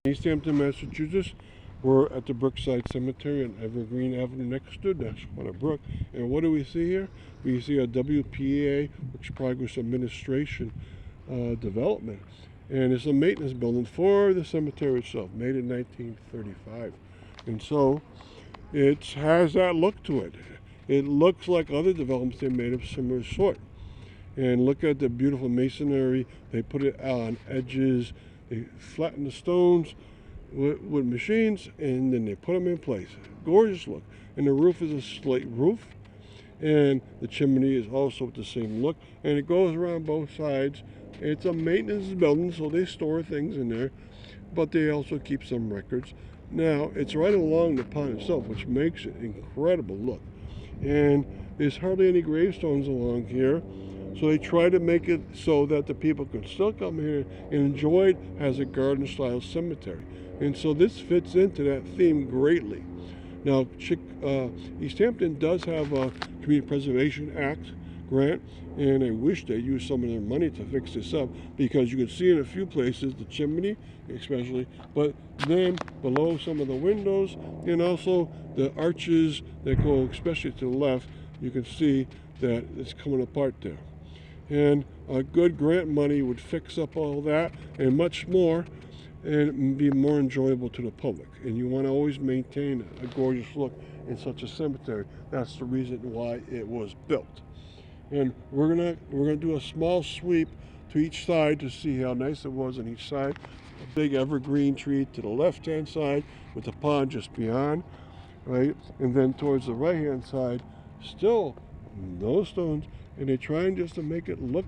Easthampton, Massachusetts. We're at the Brookside Cemetery on Evergreen Avenue next to Nashwater Brook. And what do we see here? We see a WPA, which Progress Administration development. And it's a maintenance building for the cemetery itself, made in 1935. And so it has that look to it. It looks like other developments they made of similar sort. And look at the beautiful masonry. They put it on edges. They flatten the stones with machines, and then they put them in place. Gorgeous look. And the roof is a slate roof, and the chimney is also with the same look, and it goes around both sides. It's a maintenance building, so they store things in there, but they also keep some records. Now, it's right along the pond itself, which makes it incredible look. And there's hardly any gravestones along here, so they try to make it so that the people can still come here and enjoy it as a garden-style cemetery. And so this fits into that theme greatly. Now, Easthampton does have a Community Preservation Act grant, and I wish they used some of their money to fix this up, because you can see in a few places the chimney especially, but then below some of the windows and also the arches that go especially to the left, you can see that it's coming apart there. And a good grant money would fix up all that and much more, and be more enjoyable to the public. And you want to always maintain a gorgeous look in such a cemetery. That's the reason why it was built. And we're gonna do a small sweep to each side to see how nice it was on each side. A big evergreen tree to the left-hand side with the pond just beyond, right? And then towards the right-hand side, still no stones. And they're trying just to make it look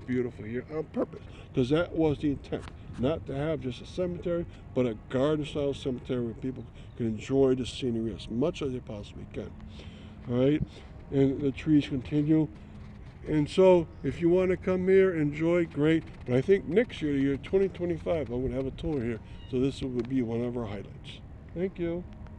beautiful here on purpose, because that was the intent. Not to have just a cemetery, but a garden-style cemetery where people can enjoy the scenery as much as they possibly can. All right, and the trees continue. And so, if you want to come here, enjoy, great. But I think next year, the year 2025, I'm going to have a tour here. So this will be one of our highlights. Thank you.